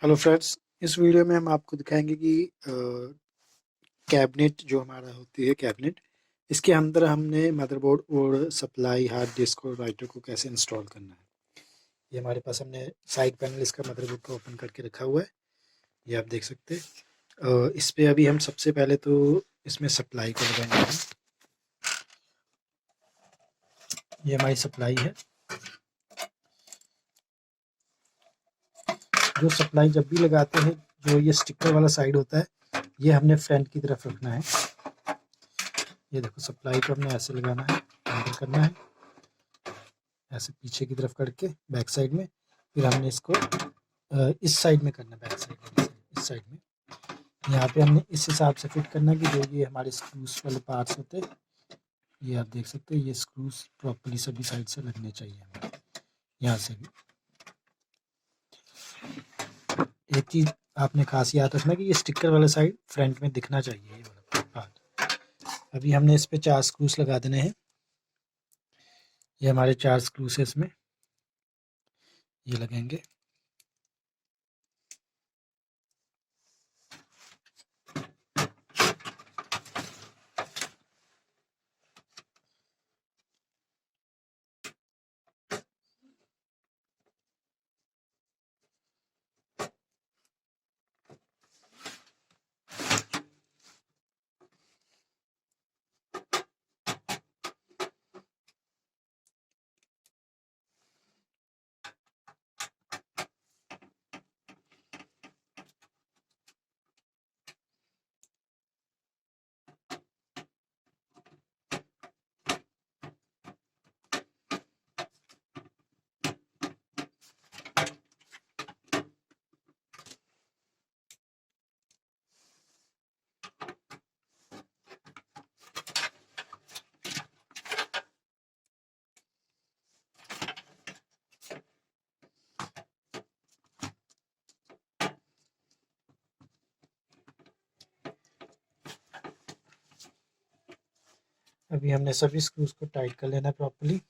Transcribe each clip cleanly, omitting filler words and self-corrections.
Hello friends, इस video में हम आपको दिखाएंगे कि कैबिनेट जो हमारा होती है कैबिनेट, इसके अंदर हमने मदरबोर्ड और सप्लाई हार्ड डिस्क और राइटर को कैसे इंस्टॉल करना है। ये हमारे पास हमने साइड पैनल इसका मदरबोर्ड को ओपन करके रखा हुआ है, ये आप देख सकते हैं। इस पे अभी हम सबसे पहले तो इसमें सप्लाई को लगाएंगे हम। ये हमारी सप्लाई है। जो सप्लाई जब भी लगाते हैं, जो ये स्टिकर वाला साइड होता है, ये हमने फ्रंट की तरफ रखना है। ये देखो, सप्लाई को हमने ऐसे लगाना है, अंदर करना है, ऐसे पीछे की तरफ करके बैक साइड में। फिर हमने इसको इस साइड में करना है, बैक साइड में, इस साइड में। यहाँ पे हमने इस हिसाब से फिट करना है कि जो ये हमारे स्क्रूज वाले पार्ट्स होते हैं, ये आप देख सकते हैं, ये स्क्रूज प्रॉपर्ली सभी साइड से लगने चाहिए हमें, यहाँ से भी। एक चीज़ आपने खास याद रखना कि ये स्टिकर वाला साइड फ्रंट में दिखना चाहिए, ये वाला पार्ट। अभी हमने इस पे 4 स्क्रूज लगा देने हैं। ये हमारे 4 स्क्रूज है, इसमें ये लगेंगे। अभी हमने सभी स्क्रूज को टाइट कर लेना है प्रॉपर्ली।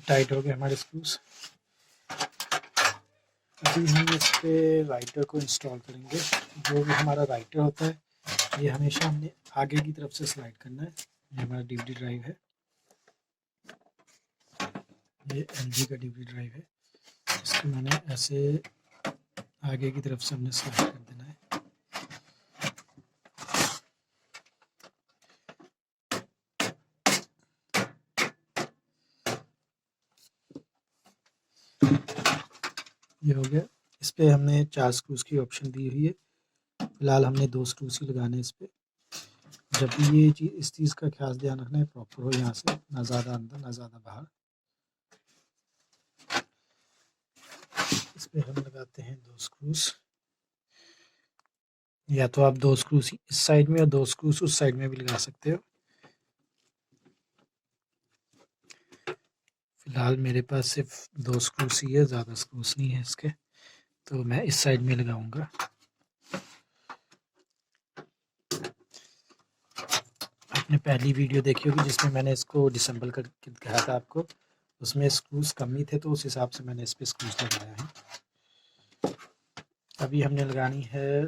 टाइट हो गए हमारे स्क्रूज। अभी हम इस पे राइटर को इंस्टॉल करेंगे। जो भी हमारा राइटर होता है, ये हमेशा हमने आगे की तरफ से स्लाइड करना है। ये हमारा डीवीडी ड्राइव है, ये एलजी का डीवीडी ड्राइव है। इसको मैंने ऐसे आगे की तरफ से हमने स्लाइड कर देना है। ये हो गया। इस पे हमने 4 स्क्रूज की ऑप्शन दी हुई है। फिलहाल हमने 2 स्क्रूज ही लगाने हैं इस पे। जब भी ये चीज़, इस चीज़ का खास ध्यान रखना है प्रॉपर हो, यहाँ से ना ज़्यादा अंदर ना ज़्यादा बाहर। इस पे हम लगाते हैं 2 स्क्रूज। या तो आप 2 स्क्रूज इस साइड में और 2 स्क्रूज उस साइड में भी लगा सकते हो। फिलहाल मेरे पास सिर्फ 2 स्क्रूज ही है, ज़्यादा स्क्रूज नहीं है इसके, तो मैं इस साइड में लगाऊंगा। आपने पहली वीडियो देखी होगी जिसमें मैंने इसको डिसेंबल करके दिखाया था आपको, उसमें स्क्रूज कम ही थे, तो उस हिसाब से मैंने इस पे स्क्रूज लगाया है। अभी हमने लगानी है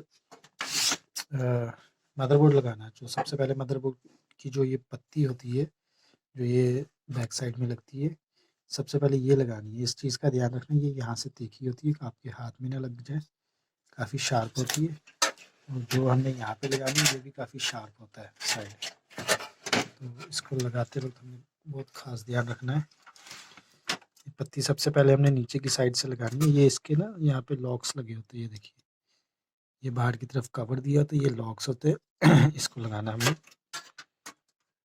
मदरबोर्ड लगाना है। जो सबसे पहले मदरबोर्ड की जो ये पत्ती होती है, जो ये बैक साइड में लगती है, सबसे पहले ये लगानी है। इस चीज़ का ध्यान रखना, ये यहाँ से तीखी होती है, आपके हाथ में ना लग जाए। काफ़ी शार्प होती है। और जो हमने यहाँ पे लगानी है, ये भी काफ़ी शार्प होता है साइड। तो इसको लगाते वक्त हमें बहुत ख़ास ध्यान रखना है। ये पत्ती सबसे पहले हमने नीचे की साइड से लगानी है। ये इसके ना यहाँ पे लॉक्स लगे होते हैं, ये देखिए, ये बाहर की तरफ कवर दिया तो ये लॉक्स होते हैं। इसको लगाना हमें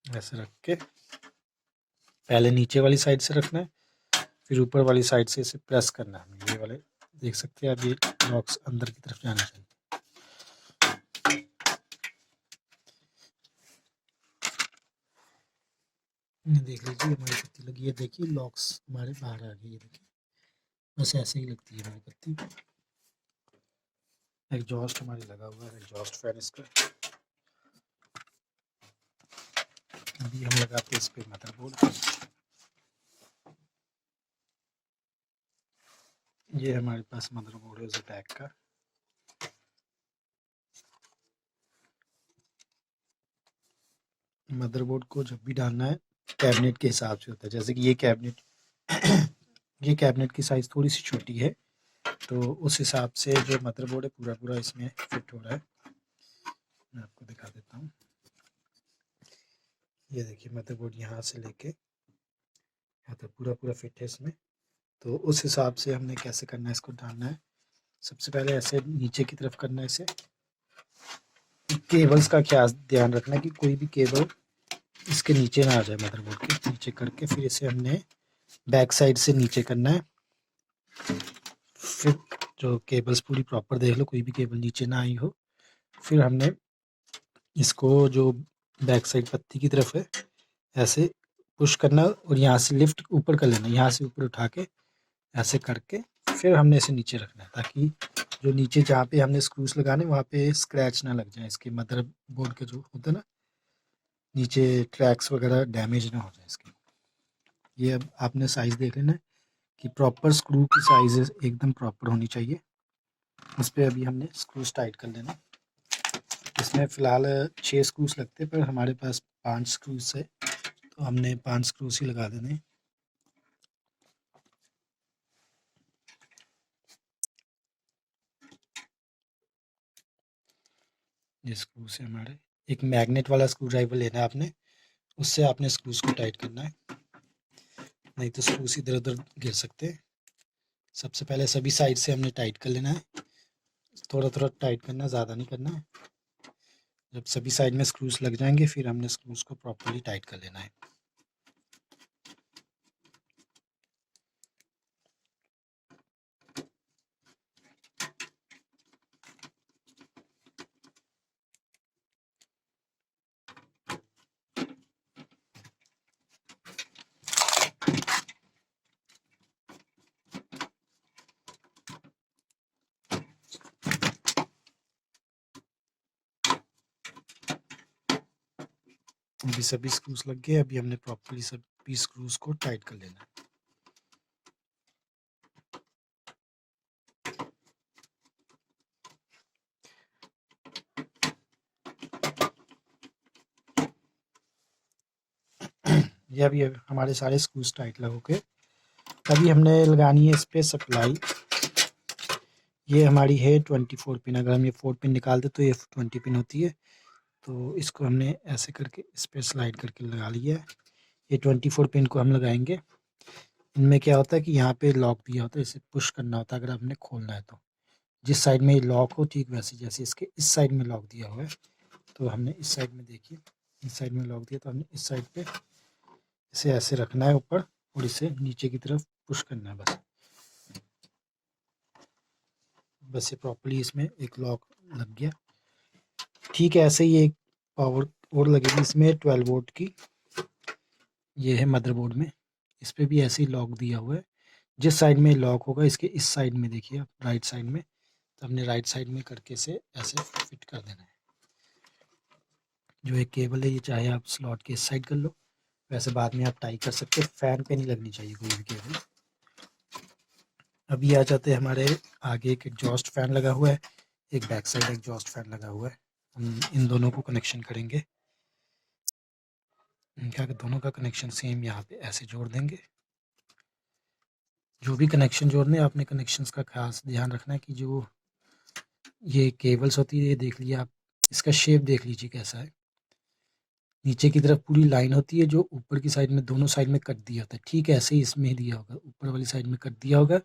ऐसे रख के, पहले नीचे वाली साइड से रखना है, फिर ऊपर वाली साइड से इसे प्रेस करना है हमें। ये वाले देख सकते हैं आप, ये लॉक्स अंदर की तरफ जाना चाहिए। ये देख लीजिए, हमारी पत्ती लगी है, देखिए लॉक्स हमारे बाहर आ गए, ये देखिए, बस ऐसे ही लगती है हमारी पत्ती। एग्जॉस्ट हमारी लगा हुआ है, एग्जॉस्ट फैन इसका। अभी हम लगाते हैं इस पे मदरबोर्ड। ये हमारे पास मदरबोर्ड है ज़ेटैक का। मदरबोर्ड को जब भी डालना है कैबिनेट के हिसाब से होता है, जैसे कि ये कैबिनेट की साइज़ थोड़ी सी छोटी है, तो उस हिसाब से जो मदरबोर्ड है पूरा पूरा इसमें फिट हो रहा है। मैं आपको दिखा देता हूँ। ये देखिए मदरबोर्ड यहाँ से लेके यहाँ तक पूरा पूरा फिट है इसमें। तो उस हिसाब से हमने कैसे करना है, इसको डालना है। सबसे पहले ऐसे नीचे की तरफ करना है इसे। केबल्स का क्या ध्यान रखना है कि कोई भी केबल इसके नीचे ना आ जाए, मदरबोर्ड के नीचे करके फिर इसे हमने बैक साइड से नीचे करना है। फिर जो केबल्स पूरी प्रॉपर देख लो, कोई भी केबल नीचे ना आई हो। फिर हमने इसको जो बैक साइड पत्ती की तरफ है ऐसे पुश करना और यहाँ से लिफ्ट ऊपर कर लेना, यहाँ से ऊपर उठा के ऐसे करके फिर हमने इसे नीचे रखना है, ताकि जो नीचे जहाँ पे हमने स्क्रूज लगाने वहाँ पे स्क्रैच ना लग जाए इसके मदरबोर्ड के जो होते हैं ना नीचे ट्रैक्स वगैरह डैमेज ना हो जाए इसके। ये अब आपने साइज़ देख लेना है कि प्रॉपर स्क्रू की साइज़ एकदम प्रॉपर होनी चाहिए। इस पर अभी हमने स्क्रूज टाइट कर लेना। इसमें फ़िलहाल 6 स्क्रूज लगते हैं, पर हमारे पास 5 स्क्रूज है तो हमने 5 स्क्रूज ही लगा देने। ये स्क्रू से हमारे एक मैग्नेट वाला स्क्रू ड्राइवर लेना है आपने, उससे आपने स्क्रूज को टाइट करना है, नहीं तो स्क्रूज इधर उधर गिर सकते हैं। सबसे पहले सभी साइड से हमने टाइट कर लेना है, थोड़ा थोड़ा टाइट करना, ज़्यादा नहीं करना है। जब सभी साइड में स्क्रूज लग जाएंगे फिर हमने स्क्रूज को प्रॉपर्ली टाइट कर लेना है। अभी सभी स्क्रूज लग गए, अभी हमने प्रॉपर्ली सभी स्क्रूज को टाइट कर लेना है। ये अभी हमारे सारे स्क्रूज टाइट लग गए। अभी हमने लगानी है इस पर सप्लाई। ये हमारी है 24 पिन, अगर हम ये 4 पिन निकालते तो ये 20 पिन होती है। तो इसको हमने ऐसे करके इस पर स्लाइड करके लगा लिया है। ये 24 पिन को हम लगाएंगे। इनमें क्या होता है कि यहाँ पे लॉक दिया होता है, इसे पुश करना होता है अगर आपने खोलना है तो। जिस साइड में लॉक हो ठीक वैसे, जैसे इसके इस साइड में लॉक दिया हुआ है तो हमने इस साइड में देखिए इस साइड में लॉक दिया, तो हमने इस साइड पे इसे ऐसे रखना है ऊपर और इसे नीचे की तरफ पुश करना है बस ये प्रॉपर्ली इसमें एक लॉक लग गया। ठीक है, ऐसे ही एक पावर और लगेगी इसमें 12 वोल्ट की। ये है मदरबोर्ड में, इस पर भी ऐसे ही लॉक दिया हुआ है। जिस साइड में लॉक होगा इसके इस साइड में देखिए आप, राइट साइड में, तो हमने राइट साइड में करके इसे ऐसे फिट कर देना है। जो एक केबल है ये चाहे आप स्लॉट के इस साइड कर लो, वैसे बाद में आप टाई कर सकते हैं, फैन पे नहीं लगनी चाहिए कोई भी केबल। अभी आ जाते हैं हमारे आगे, एक एग्जॉस्ट फैन लगा हुआ है, एक बैक साइड एग्जॉस्ट फैन लगा हुआ है। हम इन दोनों को कनेक्शन करेंगे। क्या दोनों का कनेक्शन सेम यहाँ पे ऐसे जोड़ देंगे। जो भी कनेक्शन जोड़ने आपने कनेक्शंस का खास ध्यान रखना है कि जो ये केबल्स होती है, ये देख लीजिए आप, इसका शेप देख लीजिए कैसा है। नीचे की तरफ पूरी लाइन होती है, जो ऊपर की साइड में दोनों साइड में कट दिया होता है, ठीक है ऐसे ही इसमें ही दिया होगा, ऊपर वाली साइड में कट दिया होगा।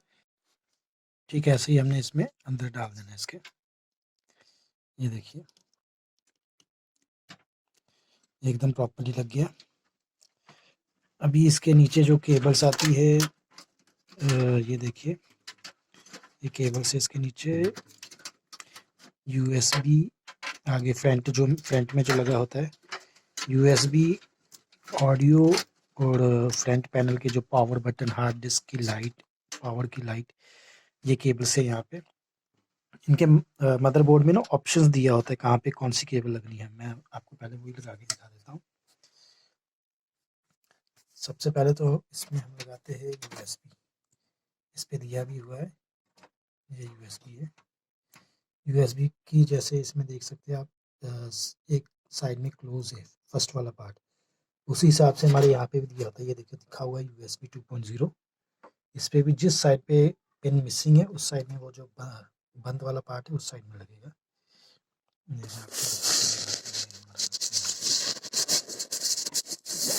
ठीक है, ऐसे ही हमने इसमें अंदर डाल देना है इसके। ये देखिए एकदम प्रॉपर्ली लग गया। अभी इसके नीचे जो केबल्स आती है, ये देखिए ये केबल से इसके नीचे USB, आगे फ्रंट में जो लगा होता है USB, ऑडियो और फ्रंट पैनल के जो पावर बटन, हार्ड डिस्क की लाइट, पावर की लाइट, ये केबल से यहाँ पे इनके मदरबोर्ड में ना ऑप्शंस दिया होता है कहाँ पे कौन सी केबल लगनी है। मैं आपको पहले वही लगा के दिखा देता हूँ। सबसे पहले तो इसमें हम लगाते हैं यूएसबी। इस पे दिया भी हुआ है, ये यूएसबी है। यूएसबी की जैसे इसमें देख सकते हैं आप, एक साइड में क्लोज है फर्स्ट वाला पार्ट, उसी हिसाब से हमारे यहाँ पे भी दिया होता है। ये देखिए लिखा हुआ है यूएसबी 2.0। इस पे भी जिस साइड पे पिन मिसिंग है उस साइड में वो जो बंद वाला पार्ट है उस साइड में लगेगा।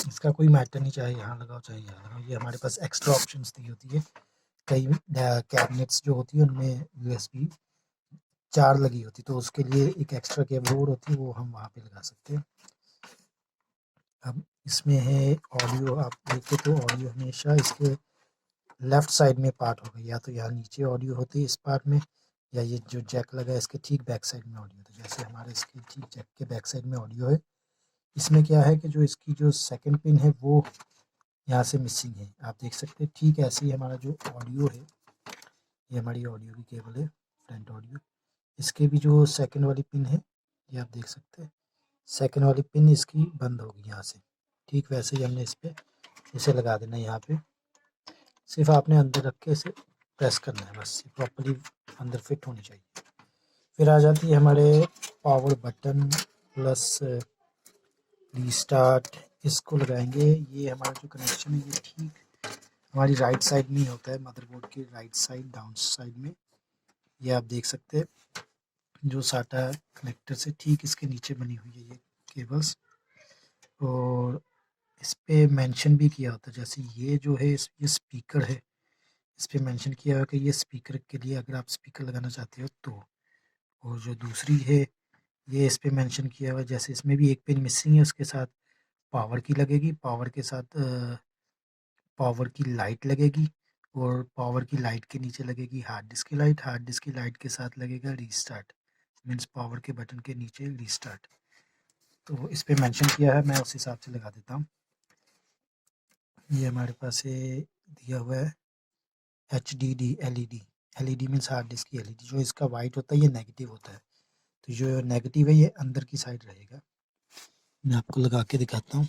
इसका कोई मैटर नहीं, चाहे यहाँ लगाओ चाहे यहाँ लगाओ। ये हमारे पास एक्स्ट्रा ऑप्शंस दी होती है। कई कैबिनेट्स जो होती है उनमें यूएसबी 4 लगी होती, तो उसके लिए एक एक्स्ट्रा केबल और होती है, वो हम वहाँ पे लगा सकते हैं। अब इसमें है ऑडियो, आप देखें तो ऑडियो हमेशा इसके लेफ़्ट साइड में पार्ट होगा, या तो यहाँ नीचे ऑडियो होती है इस पार्ट में, या ये जो जैक लगा है इसके ठीक बैक साइड में ऑडियो होती है। जैसे हमारे इसके ठीक जैक के बैक साइड में ऑडियो है। इसमें क्या है कि जो इसकी जो सेकंड पिन है वो यहाँ से मिसिंग है, आप देख सकते हैं। ठीक ऐसे ही हमारा जो ऑडियो है, ये हमारी ऑडियो की केबल है, फ्रंट ऑडियो। इसके भी जो सेकंड वाली पिन है ये आप देख सकते हैं, सेकंड वाली पिन इसकी बंद होगी यहाँ से। ठीक वैसे ही हमने इस पर इसे लगा देना है। यहाँ पे सिर्फ आपने अंदर रख के इसे प्रेस करना है, बस प्रॉपर्ली अंदर फिट होनी चाहिए। फिर आ जाती है हमारे पावर बटन प्लस रीस्टार्ट, इसको लगाएंगे। ये हमारा जो कनेक्शन है ये ठीक हमारी राइट साइड में ही होता है, मदरबोर्ड की राइट साइड डाउन साइड में। ये आप देख सकते हैं जो साटा कनेक्टर से ठीक इसके नीचे बनी हुई है ये केबल्स। और इस पे मेंशन भी किया होता है, जैसे ये जो है ये स्पीकर है, इस पे मेंशन किया हुआ कि ये स्पीकर के लिए अगर आप स्पीकर लगाना चाहते हो तो। और जो दूसरी है ये इस पे मेंशन किया हुआ है, जैसे इसमें भी एक पिन मिसिंग है, उसके साथ पावर की लगेगी, पावर के साथ पावर की लाइट लगेगी, और पावर की लाइट के नीचे लगेगी हार्ड डिस्क की लाइट, हार्ड डिस्क की लाइट के साथ लगेगा रीस्टार्ट, मीन्स पावर के बटन के नीचे रीस्टार्ट। तो इस पे मेंशन किया है, मैं उस हिसाब से लगा देता हूँ। ये हमारे पास ये दिया हुआ है HDD LED, LED means hard disk की LED। जो इसका वाइट होता है ये नेगेटिव होता है, तो जो नेगेटिव है ये अंदर की साइड रहेगा। मैं आपको लगा के दिखाता हूँ।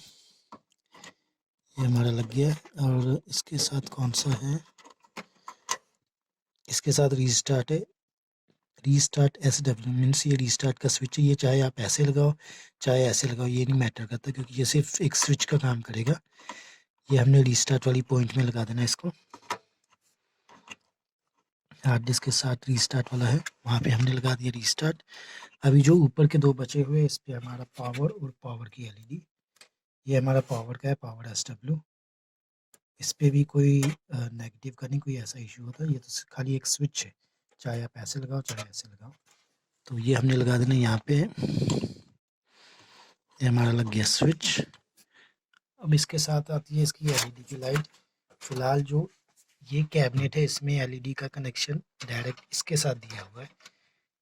ये हमारा लग गया है। और इसके साथ कौन सा है, इसके साथ रीस्टार्ट है, रीस्टार्ट SW मीन्स ये रीस्टार्ट का स्विच है। ये चाहे आप ऐसे लगाओ चाहे ऐसे लगाओ, ये नहीं मैटर करता, क्योंकि ये सिर्फ एक स्विच का काम करेगा। ये हमने रीस्टार्ट वाली पॉइंट में लगा देना इसको। हार्ड डिस्क के साथ रीस्टार्ट वाला है, वहाँ पे हमने लगा दिया रीस्टार्ट। अभी जो ऊपर के 2 बचे हुए इस पे हमारा पावर और पावर की LED, ये हमारा पावर का है, पावर SW। इस पे भी कोई नेगेटिव का नहीं कोई ऐसा इशू होता, ये तो खाली एक स्विच है, चाहे आप ऐसे लगाओ चाहे ऐसे लगाओ। तो ये हमने लगा देना यहाँ पे, ये हमारा लग गया स्विच। अब इसके साथ आती है इसकी LED की लाइट। फिलहाल जो ये कैबिनेट है इसमें LED का कनेक्शन डायरेक्ट इसके साथ दिया हुआ है,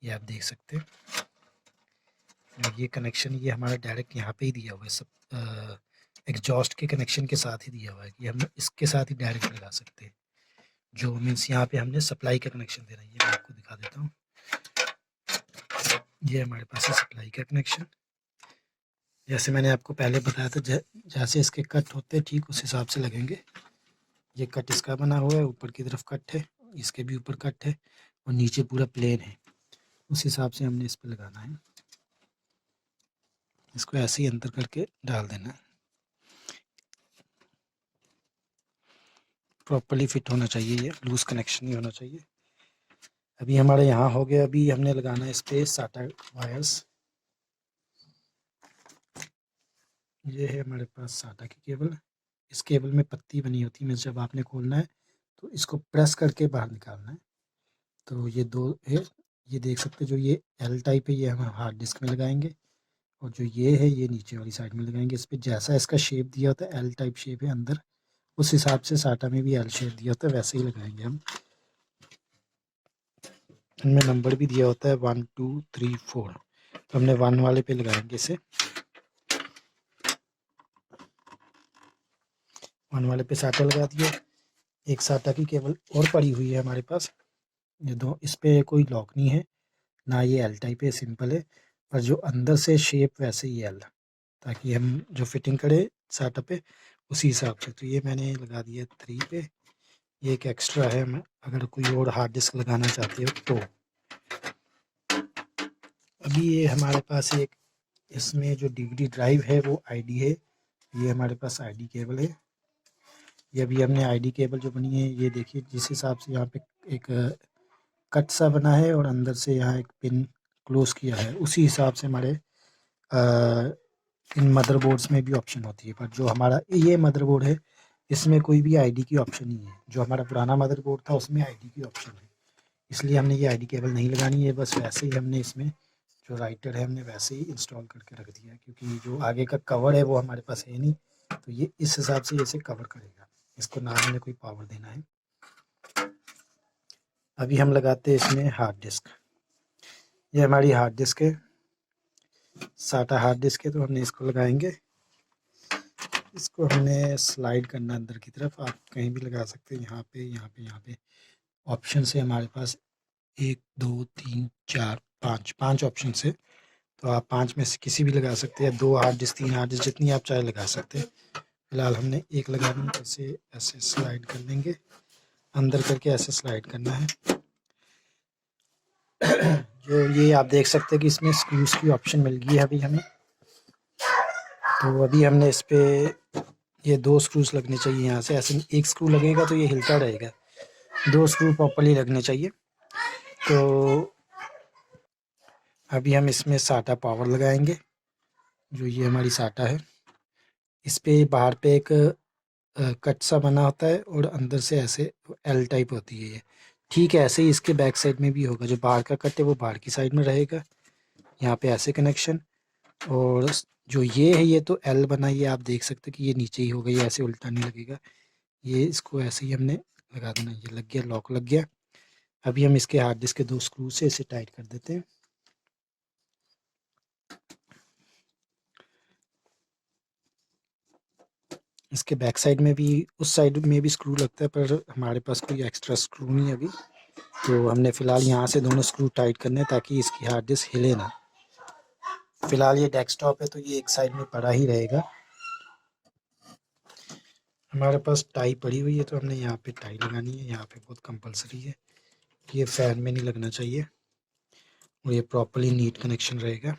ये आप देख सकते हैं। ये कनेक्शन ये हमारा डायरेक्ट यहाँ पे ही दिया हुआ है, सब एग्जॉस्ट के कनेक्शन के साथ ही दिया हुआ है कि हम इसके साथ ही डायरेक्ट लगा सकते हैं। जो मीन्स यहाँ पे हमने सप्लाई का कनेक्शन देना है, ये मैं आपको दिखा देता हूँ। ये हमारे पास है सप्लाई का कनेक्शन, जैसे मैंने आपको पहले बताया था, जैसे इसके कट होते हैं ठीक उस हिसाब से लगेंगे। ये कट इसका बना हुआ है, ऊपर की तरफ कट है, इसके भी ऊपर कट है, और नीचे पूरा प्लेन है, उस हिसाब से हमने इस पर लगाना है। इसको ऐसे ही अंदर करके डाल देना, प्रॉपर्ली फिट होना चाहिए, ये लूज कनेक्शन नहीं होना चाहिए। अभी हमारे यहाँ हो गया। अभी हमने लगाना है इस पर साटा वायर्स। ये है हमारे पास साटा की केबल। इस केबल में पत्ती बनी होती है, जब आपने खोलना है तो इसको प्रेस करके बाहर निकालना है। तो ये 2 है, ये देख सकते जो ये L टाइप है ये हम हार्ड डिस्क में लगाएंगे, और जो ये है ये नीचे वाली साइड में लगाएंगे। इस पर जैसा इसका शेप दिया होता है L टाइप शेप है अंदर, उस हिसाब से साटा में भी L शेप दिया होता है, वैसे ही लगाएंगे हम। इनमें नंबर भी दिया होता है 1 2 3 4, तो हमने 1 वाले पे लगाएंगे इसे। 1 वाले पे साटा लगा दिया। एक साटा की केबल और पड़ी हुई है हमारे पास, ये 2, इस पे कोई लॉक नहीं है ना, ये L टाइप है, सिंपल है, पर जो अंदर से शेप वैसे ही L, ताकि हम जो फिटिंग करें साटा पे उसी हिसाब से। तो ये मैंने लगा दिया 3 पे। ये एक एक्स्ट्रा है, मैं अगर कोई और हार्ड डिस्क लगाना चाहते हो तो। अभी ये हमारे पास एक इसमें जो डीवीडी ड्राइव है वो आईडी है। ये हमारे पास आईडी केबल है। ये अभी हमने आईडी केबल जो बनी है, ये देखिए जिस हिसाब से यहाँ पे एक कट सा बना है और अंदर से यहाँ एक पिन क्लोज किया है, उसी हिसाब से हमारे इन मदरबोर्ड्स में भी ऑप्शन होती है। पर जो हमारा ये मदरबोर्ड है, इसमें कोई भी आईडी की ऑप्शन नहीं है। जो हमारा पुराना मदरबोर्ड था उसमें आईडी की ऑप्शन है, इसलिए हमने ये आईडी केबल नहीं लगानी है। बस वैसे ही हमने इसमें जो राइटर है हमने वैसे ही इंस्टॉल करके रख दिया है, क्योंकि जो आगे का कवर है वो हमारे पास है नहीं, तो ये इस हिसाब से इसे कवर करेगा। इसको ना हमने कोई पावर देना है। अभी हम लगाते हैं इसमें हार्ड डिस्क। ये हमारी हार्ड डिस्क है, साटा हार्ड डिस्क है, तो हमने इसको लगाएंगे। इसको हमने स्लाइड करना अंदर की तरफ। आप कहीं भी लगा सकते हैं, यहाँ पे यहाँ पे यहाँ पे ऑप्शन है हमारे पास 1 2 3 4 5 ऑप्शन है। तो आप 5 में से किसी भी लगा सकते हैं, 2 हार्ड डिस्क 3 हार्ड डिस्क जितनी आप चाहे लगा सकते हैं। फिलहाल हमने एक लगा दी। ऐसे ऐसे स्लाइड कर लेंगे, अंदर करके ऐसे स्लाइड करना है। जो ये आप देख सकते हैं कि इसमें स्क्रूज की ऑप्शन मिल गई है अभी हमें। तो अभी हमने इस पर ये 2 स्क्रूज लगने चाहिए यहाँ से। ऐसे एक स्क्रू लगेगा तो ये हिलता रहेगा, 2 स्क्रू प्रॉपर्ली लगने चाहिए। तो अभी हम इसमें साटा पावर लगाएंगे। जो ये हमारी साटा है, इस पे बाहर पे एक कट सा बना होता है और अंदर से ऐसे एल टाइप होती है ये। ठीक है, ऐसे ही इसके बैक साइड में भी होगा। जो बाहर का कट है वो बाहर की साइड में रहेगा, यहाँ पे ऐसे कनेक्शन। और जो ये है ये तो एल बना, ये आप देख सकते हैं कि ये नीचे ही होगा, ये ऐसे उल्टा नहीं लगेगा। ये इसको ऐसे ही हमने लगा देना। ये लग गया, लॉक लग गया। अभी हम इसके हार्ड डिस्क के 2 स्क्रू से इसे टाइट कर देते हैं। इसके बैक साइड में भी, उस साइड में भी स्क्रू लगता है, पर हमारे पास कोई एक्स्ट्रा स्क्रू नहीं है अभी। तो हमने फ़िलहाल यहाँ से दोनों स्क्रू टाइट करने हैं ताकि इसकी हार्ड डिस्क हिले ना। फ़िलहाल ये डेस्कटॉप है तो ये एक साइड में पड़ा ही रहेगा। हमारे पास टाई पड़ी हुई है तो हमने यहाँ पे टाई लगानी है। यहाँ पे बहुत कंपलसरी है, ये फ़ैन में नहीं लगना चाहिए और ये प्रॉपर्ली नीट कनेक्शन रहेगा।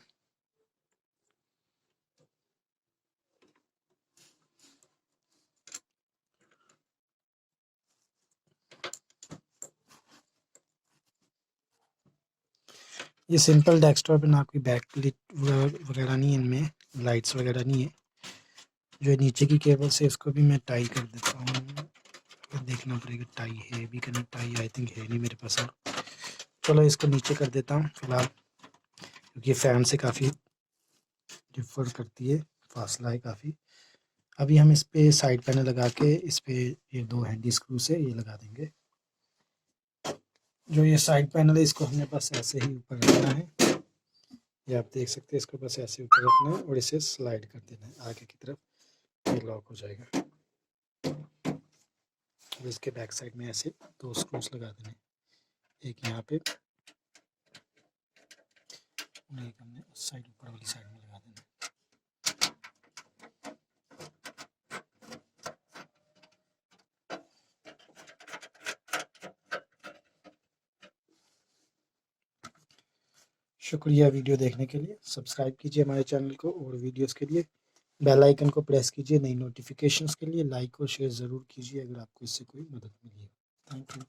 ये सिंपल डेस्कटॉप है, ना कोई बैकलाइट वगैरह नहीं है, इनमें लाइट्स वगैरह नहीं है। जो नीचे की केबल से इसको भी मैं टाई कर देता हूँ। देखना पड़ेगा टाई है भी करना। टाई आई थिंक है नहीं मेरे पास। और चलो इसको नीचे कर देता हूँ फिलहाल, क्योंकि फ़ैन से काफ़ी डिफर करती है, फासला है काफ़ी। अभी हम इस पे साइड पैनल लगा के इस पे ये 2 हैंडी स्क्रू से ये लगा देंगे। जो ये साइड पैनल है इसको हमने बस ऐसे ही ऊपर रखना है। ये आप देख सकते हैं, इसको बस ऐसे ऊपर रखना है और इसे स्लाइड कर देना है आगे की तरफ, ये लॉक हो जाएगा। और इसके बैक साइड में ऐसे 2 स्क्रूज लगा देने, एक यहाँ पे और एक हमने उस साइड ऊपर वाली साइड में लगा देना। शुक्रिया वीडियो देखने के लिए। सब्सक्राइब कीजिए हमारे चैनल को और वीडियोस के लिए बेल आइकन को प्रेस कीजिए नई नोटिफिकेशंस के लिए। लाइक और शेयर ज़रूर कीजिए अगर आपको इससे कोई मदद मिली है। Thank you.